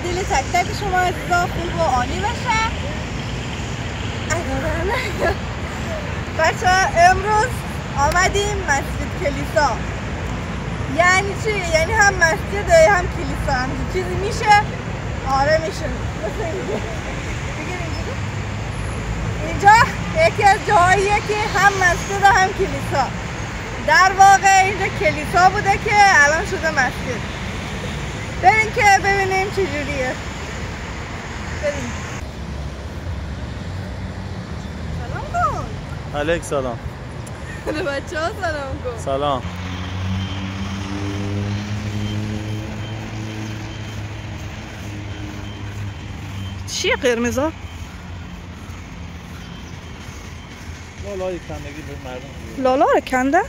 دل تک تک شما عزیزا خوب و عالی باشه. بچه امروز آمدیم مسجد کلیسا. یعنی چی؟ یعنی هم مسجد هم کلیسا، هم چیزی میشه؟ آره میشه. اینجا یکی از جاهاییه که هم مسجد و هم کلیسا. در واقع اینجا کلیسا بوده که الان شده مسجد. بریم که ببینیم چجوریه. بریم. سلام کن. علیک سلام. به بچه ها سلام کن. سلام. چیه قرمزا؟ لالای کندگی به مردم. لالا رو کندن؟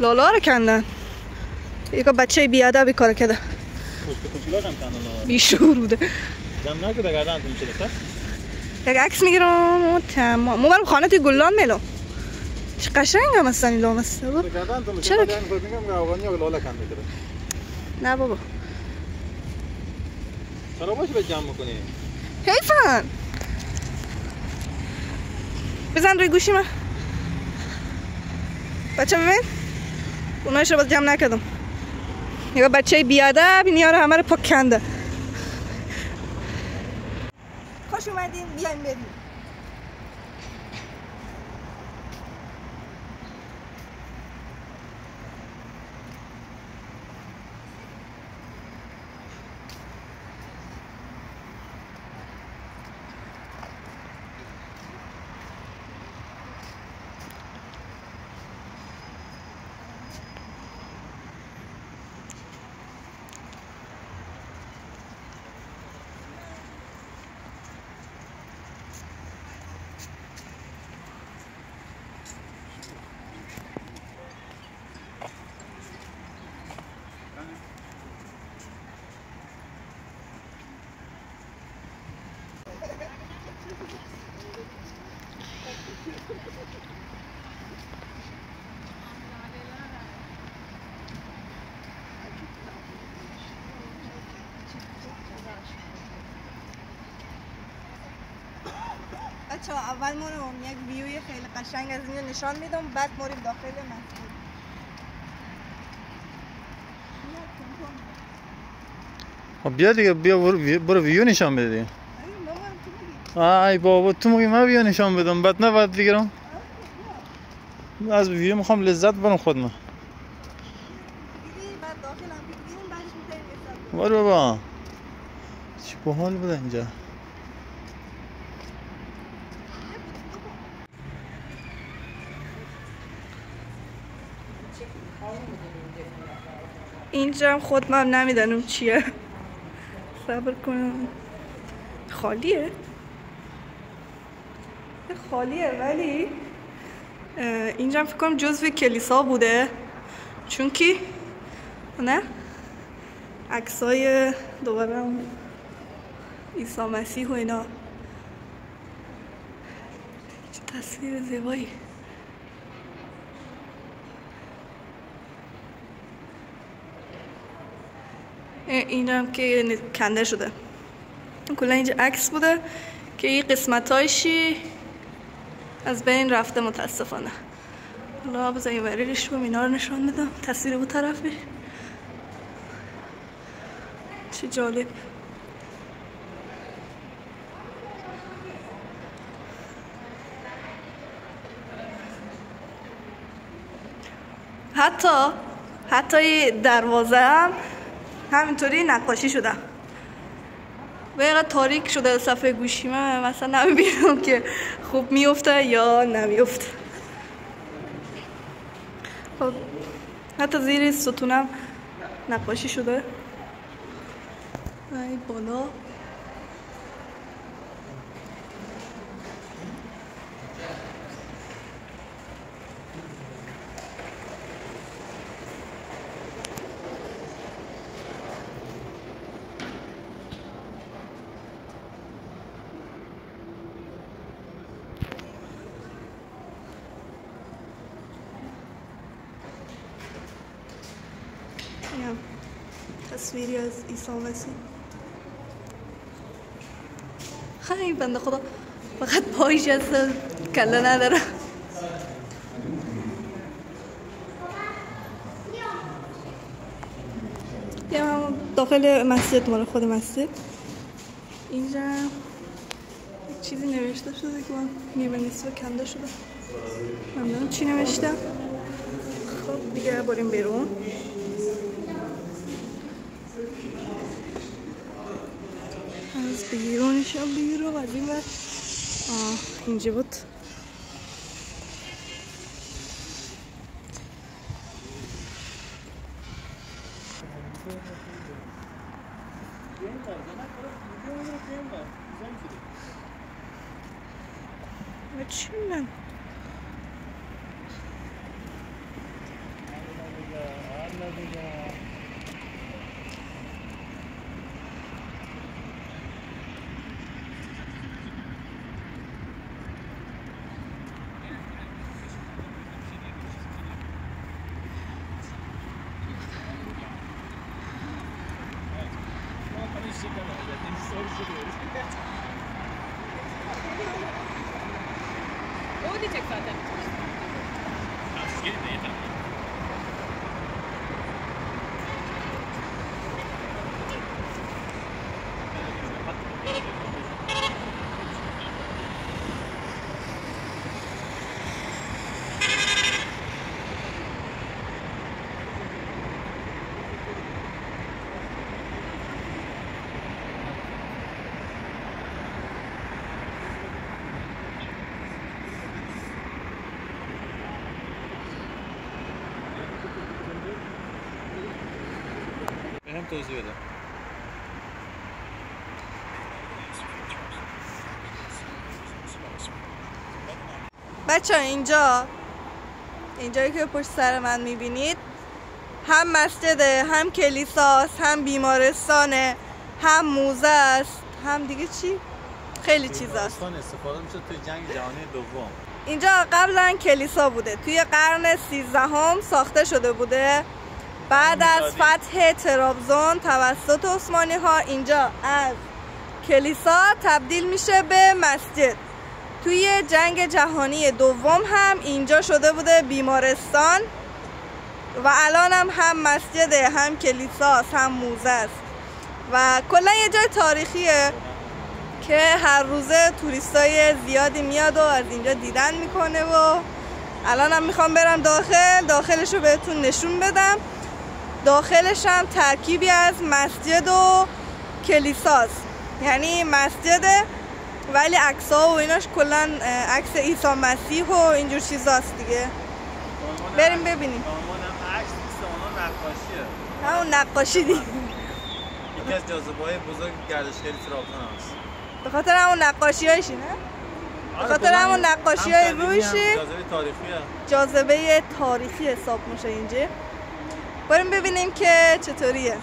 لالا رو کندن. یکا بچه بیادبی کار کرده. کوچولا هم کندن. بیشعور بوده. جمع نکرده گردن تو میشه. یک عکس میگیرم و تمام. ما برم خانه توی گلان میلو. چه قشنگ هم هستن این لامسته با. چرا؟ میگم گاوانی یا لالا کنده داره. نه بابا. چرا باشه به جمع میکنی؟ حیفن. بزن روی گوشی من. بچه ببین. اونایش رو باز جمع نکردم. یا بچه بیادب این یارو همه رو پاک کنده. خوش اومدین بیاین بریم. بچه ها اول ما رو یک ویوی خیلی قشنگ از اینجا نشان میدم، بعد ما رو داخل مسجد. خب بیا دیگه، بیا برو ویو نشان بده دیگه. ای بابا تو میگی من ویو نشان بدم بعد نه بعد دیگه رو از ویو میخوام لذت برم خودم. برو بابا چی باحال بوده اینجا. اینجا هم خود من نمیدانم چیه. صبر کنم. خالیه ولی اینجا هم فکر کنم جزو کلیسا بوده، چون که نه عکسای دوباره عیسی مسیح و اینا. چه تصویر زیبایی. اینجا هم که کنده شده. کلا اینجا عکس بوده که این قسمتایشی از بین رفته متاسفانه. حالا بذار این وریش رو اینا رو نشان بدم. تصویر بود طرفش چه جالب. حتی دروازه هم همینطوری نقاشی شده. و اینقدر تاریک شده صفحه گوشی من مثلا نمیبینم که خوب میفته یا نمیفته. خب حتی زیر ستونم نقاشی شده. ای بالا تصویری از عیسی مسیح. خیلی بنده خدا فقط پایش هست، کله نداره. بیام داخل مسجد، مال خود مسجد. اینجا چیزی نوشته شده که من میبینیست و کنده شده. نمیدونم چی نوشته. خب دیگه بریم بیرون. از بیرونشم بیرون از این ور. اینجا بود. چی من؟ O diyecek zaten. هم توضیح بده. بچه اینجایی که پشت سر من میبینید هم مسجده، هم کلیساست، هم بیمارستانه، هم موزه است، هم دیگه چی؟ خیلی چیز است. استفاده میشه توی جنگ جهانی دوم. اینجا قبلا کلیسا بوده، توی قرن 13 ساخته شده بوده. بعد از فتح ترابزون توسط عثمانی ها اینجا از کلیسا تبدیل میشه به مسجد. توی جنگ جهانی دوم هم اینجا شده بوده بیمارستان و الان هم مسجده، هم کلیساست، هم موزه است و کلا یه جای تاریخیه که هر روزه توریستای زیادی میاد و از اینجا دیدن میکنه و الان هم میخوام برم داخلش رو بهتون نشون بدم. داخلش هم ترکیبی از مسجد و کلیساست، یعنی مسجده ولی عکس‌ها و ایناش کلا عکس عیسی مسیح و اینجور چیزاست دیگه. بریم ببینیم. عکس نیست، اون نقاشیه. همون نقاشی دیگه. یکی از جاذبه‌های بزرگ گردشگری ترابزون است. به خاطر همون نقاشی‌هایشی نه؟ به خاطر همون نقاشی‌های رویشی. جاذبه تاریخیه. جاذبه تاریخی حساب میشه اینجا. بریم ببینیم که چطوریه.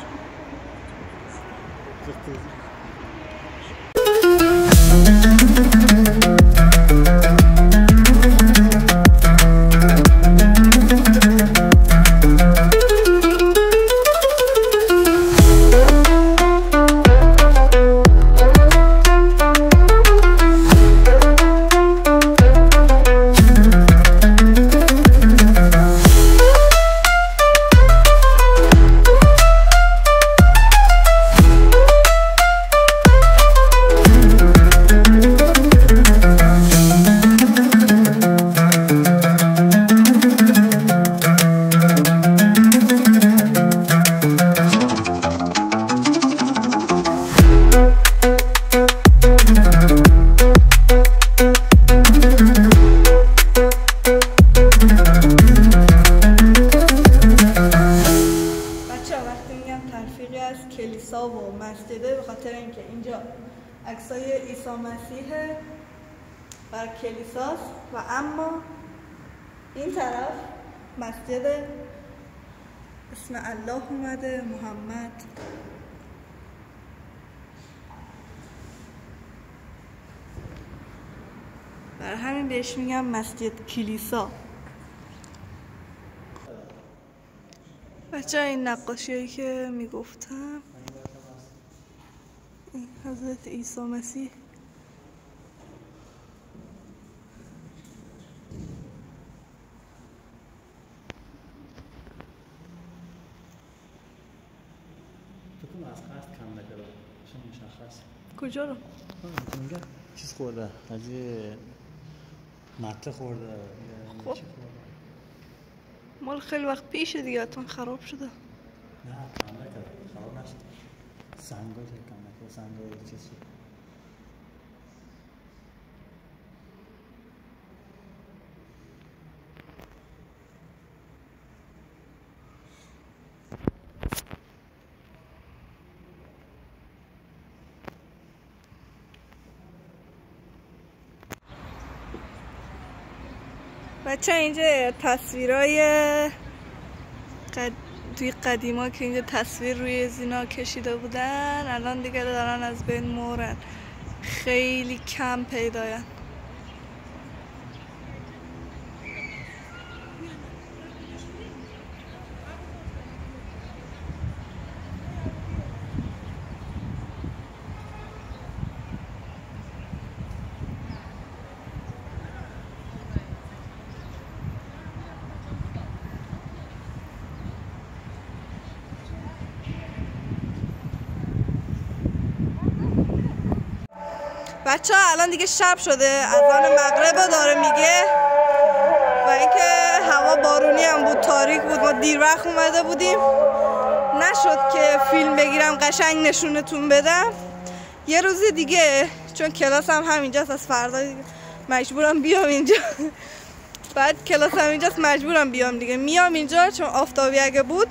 کلیسا و مسجده به خاطر اینکه اینجا عکسای عیسی مسیح بر کلیساست و اما این طرف مسجد اسم الله اومده، محمد. برای همین بهش میگم مسجد کلیسا. بچه این نقاشیایی که میگفتم این حضرت عیسی مسیح از قصد کم نکرده چون مشخص کجا رو؟ اینجا چیز خورده از یه مته خورده خب مال خیلی وقت پیشه دیگه حتما خراب شده. نه کم نکرده خراب نشد سنگای کم نکرده سنگای چیز شد. بچه اینجا تصویرای توی قدیما که اینجا تصویر روی زینا کشیده بودن الان دیگه دارن از بین مورن، خیلی کم پیداین. بچه ها الان دیگه شب شده، اذان مغرب رو داره میگه و اینکه هوا بارونی هم بود، تاریک بود، ما دیر وقت اومده بودیم، نشد که فیلم بگیرم قشنگ نشونتون بدم. یه روز دیگه چون کلاس هم همینجاست، از فردا مجبورم بیام اینجا بعد کلاس هم اینجاست مجبورم بیام دیگه، میام اینجا چون آفتابی اگه بود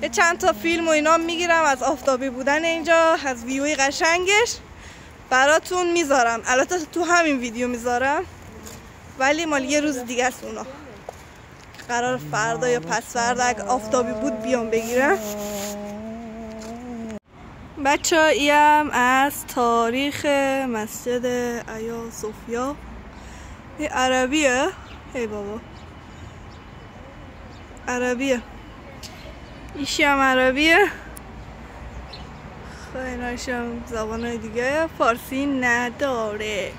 یه چند تا فیلم و اینا میگیرم از آفتابی بودن اینجا، از ویوی قشنگش براتون میذارم. البته تو همین ویدیو میذارم ولی مال یه روز دیگه است، اونا قرار فردا یا پس فردا اگه آفتابی بود بیام بگیرم. بچه ها ایم از تاریخ مسجد ایا صوفیا، این عربیه، ای بابا عربیه، ایشی هم عربیه، اینایش هم زبانهای دیگه، فارسی نداره.